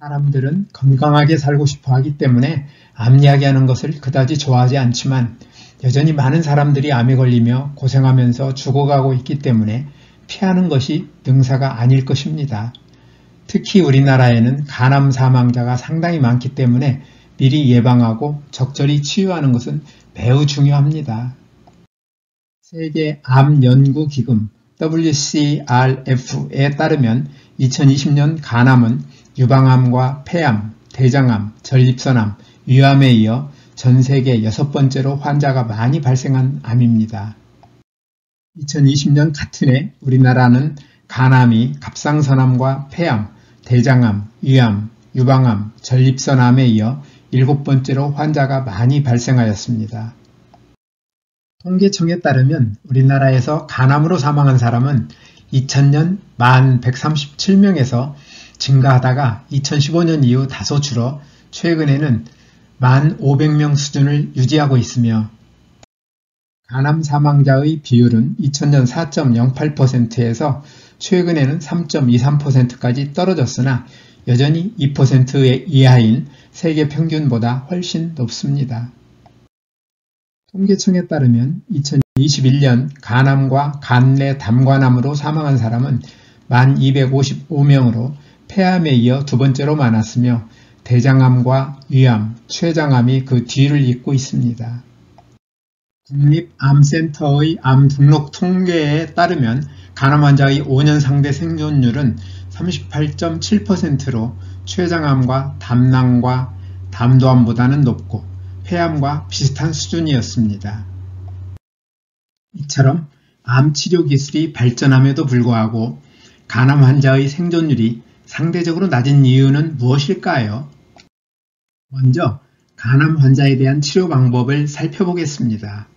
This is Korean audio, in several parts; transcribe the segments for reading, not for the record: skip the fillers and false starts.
사람들은 건강하게 살고 싶어 하기 때문에 암 이야기하는 것을 그다지 좋아하지 않지만 여전히 많은 사람들이 암에 걸리며 고생하면서 죽어가고 있기 때문에 피하는 것이 능사가 아닐 것입니다. 특히 우리나라에는 간암 사망자가 상당히 많기 때문에 미리 예방하고 적절히 치유하는 것은 매우 중요합니다. 세계암연구기금 WCRF에 따르면 2020년 간암은 유방암과 폐암, 대장암, 전립선암, 위암에 이어 전 세계 6번째로 환자가 많이 발생한 암입니다. 2020년 같은 해 우리나라는 간암이 갑상선암과 폐암, 대장암, 위암, 유방암, 전립선암에 이어 7번째로 환자가 많이 발생하였습니다. 통계청에 따르면 우리나라에서 간암으로 사망한 사람은 2000년 1137명에서 증가하다가 2015년 이후 다소 줄어 최근에는 1500명 수준을 유지하고 있으며 간암 사망자의 비율은 2000년 4.08%에서 최근에는 3.23%까지 떨어졌으나 여전히 2% 이하인 세계 평균보다 훨씬 높습니다. 통계청에 따르면 2021년 간암과 간내 담관암으로 사망한 사람은 1255명으로 폐암에 이어 두 번째로 많았으며 대장암과 위암, 췌장암이 그 뒤를 잇고 있습니다. 국립암센터의 암 등록 통계에 따르면 간암 환자의 5년 상대 생존율은 38.7%로 췌장암과 담낭과 담도암보다는 높고 폐암과 비슷한 수준이었습니다. 이처럼 암 치료 기술이 발전함에도 불구하고 간암 환자의 생존율이 상대적으로 낮은 이유는 무엇일까요? 먼저 간암 환자에 대한 치료 방법을 살펴보겠습니다.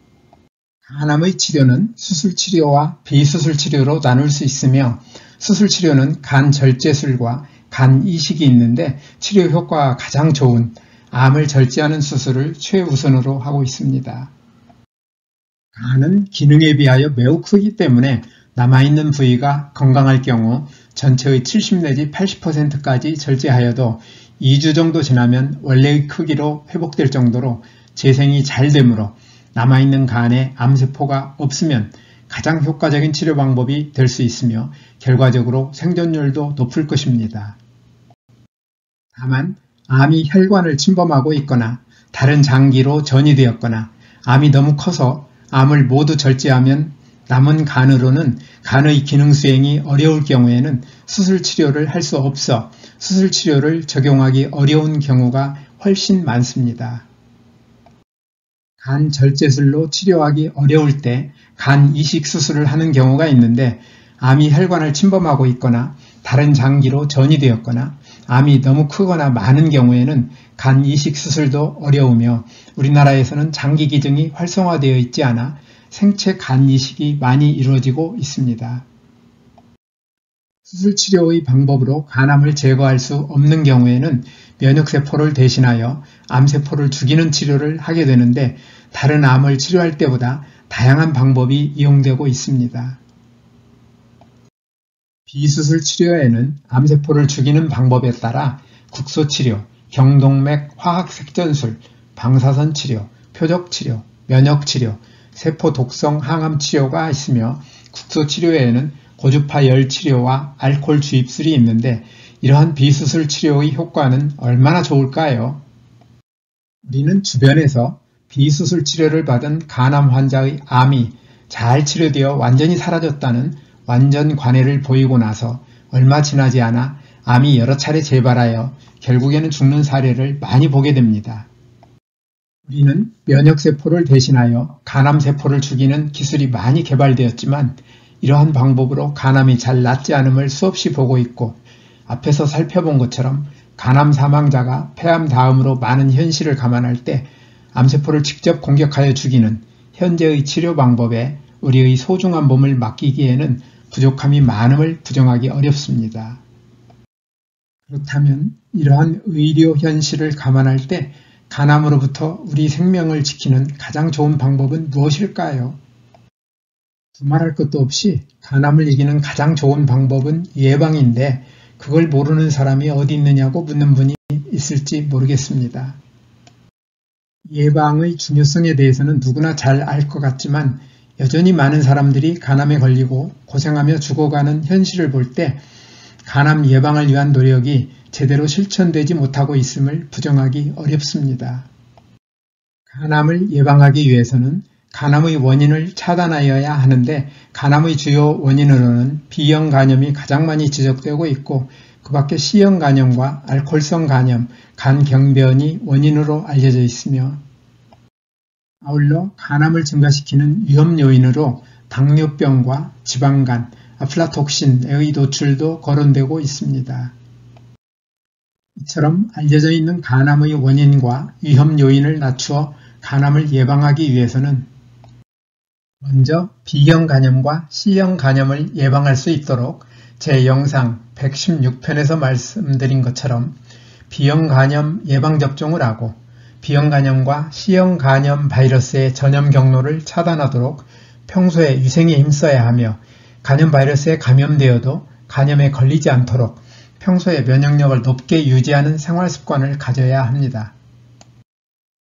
간암의 치료는 수술치료와 비수술치료로 나눌 수 있으며 수술치료는 간 절제술과 간 이식이 있는데 치료 효과가 가장 좋은 암을 절제하는 수술을 최우선으로 하고 있습니다. 간은 기능에 비하여 매우 크기 때문에 남아있는 부위가 건강할 경우 전체의 70 내지 80%까지 절제하여도 2주 정도 지나면 원래의 크기로 회복될 정도로 재생이 잘 되므로 남아있는 간에 암세포가 없으면 가장 효과적인 치료 방법이 될 수 있으며 결과적으로 생존율도 높을 것입니다. 다만 암이 혈관을 침범하고 있거나 다른 장기로 전이되었거나 암이 너무 커서 암을 모두 절제하면 남은 간으로는 간의 기능 수행이 어려울 경우에는 수술치료를 할 수 없어 수술치료를 적용하기 어려운 경우가 훨씬 많습니다. 간 절제술로 치료하기 어려울 때 간 이식 수술을 하는 경우가 있는데 암이 혈관을 침범하고 있거나 다른 장기로 전이되었거나 암이 너무 크거나 많은 경우에는 간 이식 수술도 어려우며 우리나라에서는 장기 기증이 활성화되어 있지 않아 생체 간 이식이 많이 이루어지고 있습니다. 수술치료의 방법으로 간암을 제거할 수 없는 경우에는 면역세포를 대신하여 암세포를 죽이는 치료를 하게 되는데 다른 암을 치료할 때보다 다양한 방법이 이용되고 있습니다. 비수술 치료에는 암세포를 죽이는 방법에 따라 국소치료, 경동맥 화학색전술, 방사선 치료, 표적치료, 면역치료, 세포 독성 항암 치료가 있으며 국소치료에는 고주파 열 치료와 알코올 주입술이 있는데 이러한 비수술 치료의 효과는 얼마나 좋을까요? 우리는 주변에서 비수술 치료를 받은 간암 환자의 암이 잘 치료되어 완전히 사라졌다는 완전 관해를 보이고 나서 얼마 지나지 않아 암이 여러 차례 재발하여 결국에는 죽는 사례를 많이 보게 됩니다. 우리는 면역세포를 대신하여 간암세포를 죽이는 기술이 많이 개발되었지만 이러한 방법으로 간암이 잘 낫지 않음을 수없이 보고 있고 앞에서 살펴본 것처럼 간암 사망자가 폐암 다음으로 많은 현실을 감안할 때 암세포를 직접 공격하여 죽이는 현재의 치료 방법에 우리의 소중한 몸을 맡기기에는 부족함이 많음을 부정하기 어렵습니다. 그렇다면 이러한 의료 현실을 감안할 때 간암으로부터 우리 생명을 지키는 가장 좋은 방법은 무엇일까요? 두말할 것도 없이 간암을 이기는 가장 좋은 방법은 예방인데 그걸 모르는 사람이 어디 있느냐고 묻는 분이 있을지 모르겠습니다. 예방의 중요성에 대해서는 누구나 잘 알 것 같지만 여전히 많은 사람들이 간암에 걸리고 고생하며 죽어가는 현실을 볼 때 간암 예방을 위한 노력이 제대로 실천되지 못하고 있음을 부정하기 어렵습니다. 간암을 예방하기 위해서는 간암의 원인을 차단하여야 하는데 간암의 주요 원인으로는 B형 간염이 가장 많이 지적되고 있고 그 밖에 C형 간염과 알코올성 간염, 간경변이 원인으로 알려져 있으며 아울러 간암을 증가시키는 위험 요인으로 당뇨병과 지방간, 아플라톡신의 노출도 거론되고 있습니다. 이처럼 알려져 있는 간암의 원인과 위험 요인을 낮추어 간암을 예방하기 위해서는 먼저 B형 간염과 C형 간염을 예방할 수 있도록 제 영상 116편에서 말씀드린 것처럼 B형 간염 예방접종을 하고 B형 간염과 C형 간염 바이러스의 전염 경로를 차단하도록 평소에 위생에 힘써야 하며 간염 바이러스에 감염되어도 간염에 걸리지 않도록 평소에 면역력을 높게 유지하는 생활 습관을 가져야 합니다.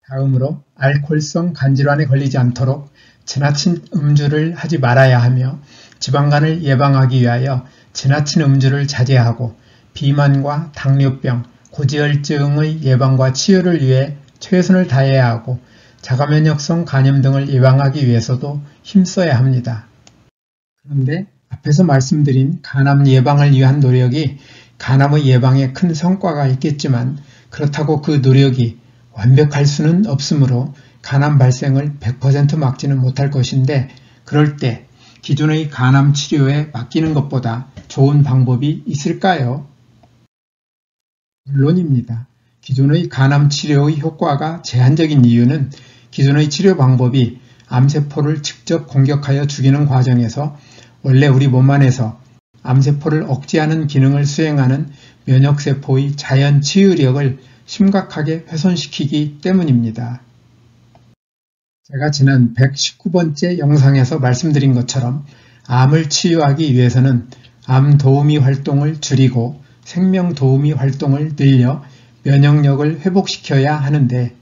다음으로 알코올성 간질환에 걸리지 않도록 지나친 음주를 하지 말아야 하며 지방간을 예방하기 위하여 지나친 음주를 자제하고 비만과 당뇨병, 고지혈증의 예방과 치유를 위해 최선을 다해야 하고 자가면역성 간염 등을 예방하기 위해서도 힘써야 합니다. 그런데 앞에서 말씀드린 간암 예방을 위한 노력이 간암의 예방에 큰 성과가 있겠지만 그렇다고 그 노력이 완벽할 수는 없으므로 간암 발생을 100% 막지는 못할 것인데 그럴 때 기존의 간암 치료에 맡기는 것보다 좋은 방법이 있을까요? 물론입니다. 기존의 간암 치료의 효과가 제한적인 이유는 기존의 치료 방법이 암세포를 직접 공격하여 죽이는 과정에서 원래 우리 몸 안에서 암세포를 억제하는 기능을 수행하는 면역세포의 자연 치유력을 심각하게 훼손시키기 때문입니다. 제가 지난 119번째 영상에서 말씀드린 것처럼 암을 치유하기 위해서는 암 도우미 활동을 줄이고 생명 도우미 활동을 늘려 면역력을 회복시켜야 하는데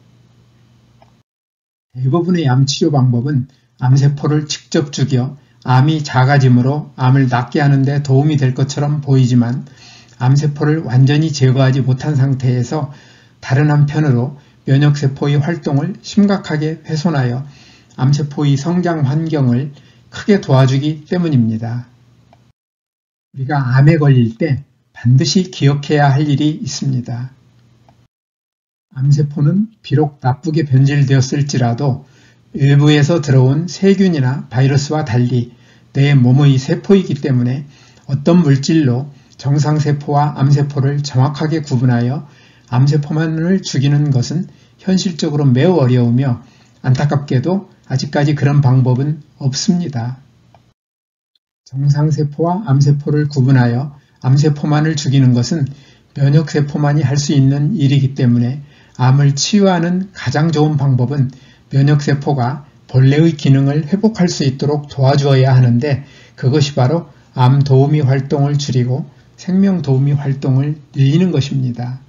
대부분의 암 치료 방법은 암세포를 직접 죽여 암이 작아짐으로 암을 낫게 하는 데 도움이 될 것처럼 보이지만 암세포를 완전히 제거하지 못한 상태에서 다른 한편으로 면역세포의 활동을 심각하게 훼손하여 암세포의 성장 환경을 크게 도와주기 때문입니다. 우리가 암에 걸릴 때 반드시 기억해야 할 일이 있습니다. 암세포는 비록 나쁘게 변질되었을지라도 일부에서 들어온 세균이나 바이러스와 달리 내 몸의 세포이기 때문에 어떤 물질로 정상세포와 암세포를 정확하게 구분하여 암세포만을 죽이는 것은 현실적으로 매우 어려우며 안타깝게도 아직까지 그런 방법은 없습니다. 정상세포와 암세포를 구분하여 암세포만을 죽이는 것은 면역세포만이 할 수 있는 일이기 때문에 암을 치유하는 가장 좋은 방법은 면역세포가 본래의 기능을 회복할 수 있도록 도와주어야 하는데 그것이 바로 암 도우미 활동을 줄이고 생명 도우미 활동을 늘리는 것입니다.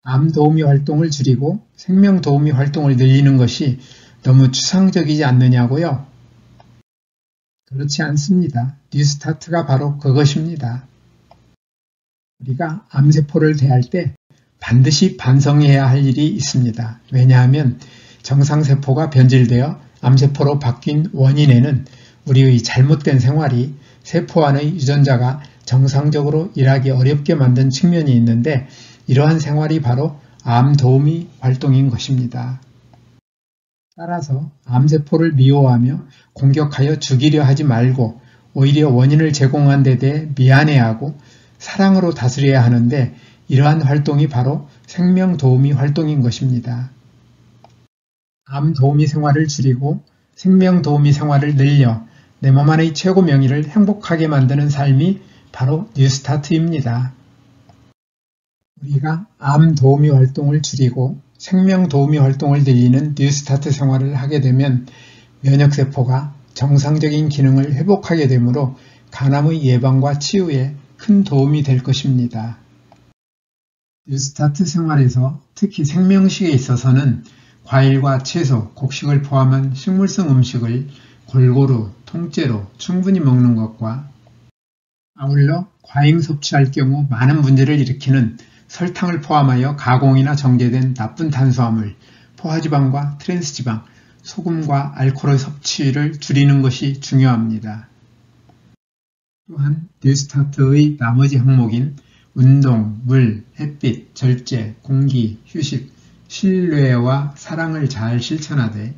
암 도우미 활동을 줄이고 생명 도우미 활동을 늘리는 것이 너무 추상적이지 않느냐고요? 그렇지 않습니다. 뉴스타트가 바로 그것입니다. 우리가 암세포를 대할 때 반드시 반성해야 할 일이 있습니다. 왜냐하면 정상세포가 변질되어 암세포로 바뀐 원인에는 우리의 잘못된 생활이 세포 안의 유전자가 정상적으로 일하기 어렵게 만든 측면이 있는데 이러한 생활이 바로 암 도우미 활동인 것입니다. 따라서 암세포를 미워하며 공격하여 죽이려 하지 말고 오히려 원인을 제공한 데 대해 미안해하고 사랑으로 다스려야 하는데 이러한 활동이 바로 생명 도우미 활동인 것입니다. 암 도우미 생활을 줄이고 생명 도우미 생활을 늘려 내 몸 안의 최고 명의를 행복하게 만드는 삶이 바로 뉴스타트입니다. 우리가 암 도우미 활동을 줄이고 생명 도우미 활동을 늘리는 뉴스타트 생활을 하게 되면 면역세포가 정상적인 기능을 회복하게 되므로 간암의 예방과 치유에 큰 도움이 될 것입니다. 뉴스타트 생활에서 특히 생명식에 있어서는 과일과 채소, 곡식을 포함한 식물성 음식을 골고루, 통째로 충분히 먹는 것과 아울러 과잉 섭취할 경우 많은 문제를 일으키는 설탕을 포함하여 가공이나 정제된 나쁜 탄수화물, 포화지방과 트랜스지방, 소금과 알코올 섭취를 줄이는 것이 중요합니다. 또한 뉴스타트의 나머지 항목인 운동, 물, 햇빛, 절제, 공기, 휴식, 신뢰와 사랑을 잘 실천하되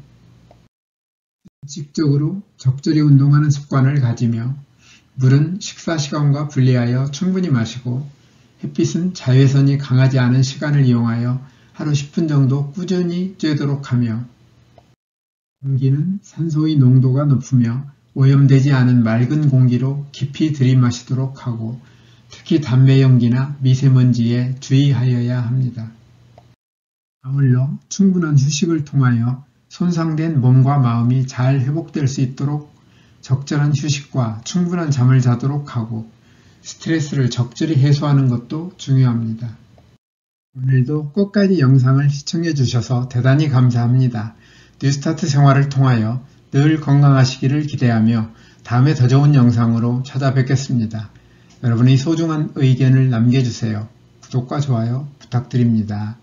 규칙적으로 적절히 운동하는 습관을 가지며 물은 식사 시간과 분리하여 충분히 마시고 햇빛은 자외선이 강하지 않은 시간을 이용하여 하루 10분 정도 꾸준히 쬐도록 하며 공기는 산소의 농도가 높으며 오염되지 않은 맑은 공기로 깊이 들이마시도록 하고 특히 담배 연기나 미세먼지에 주의하여야 합니다. 아울러 충분한 휴식을 통하여 손상된 몸과 마음이 잘 회복될 수 있도록 적절한 휴식과 충분한 잠을 자도록 하고 스트레스를 적절히 해소하는 것도 중요합니다. 오늘도 끝까지 영상을 시청해 주셔서 대단히 감사합니다. 뉴스타트 생활을 통하여 늘 건강하시기를 기대하며 다음에 더 좋은 영상으로 찾아뵙겠습니다. 여러분의 소중한 의견을 남겨주세요. 구독과 좋아요 부탁드립니다.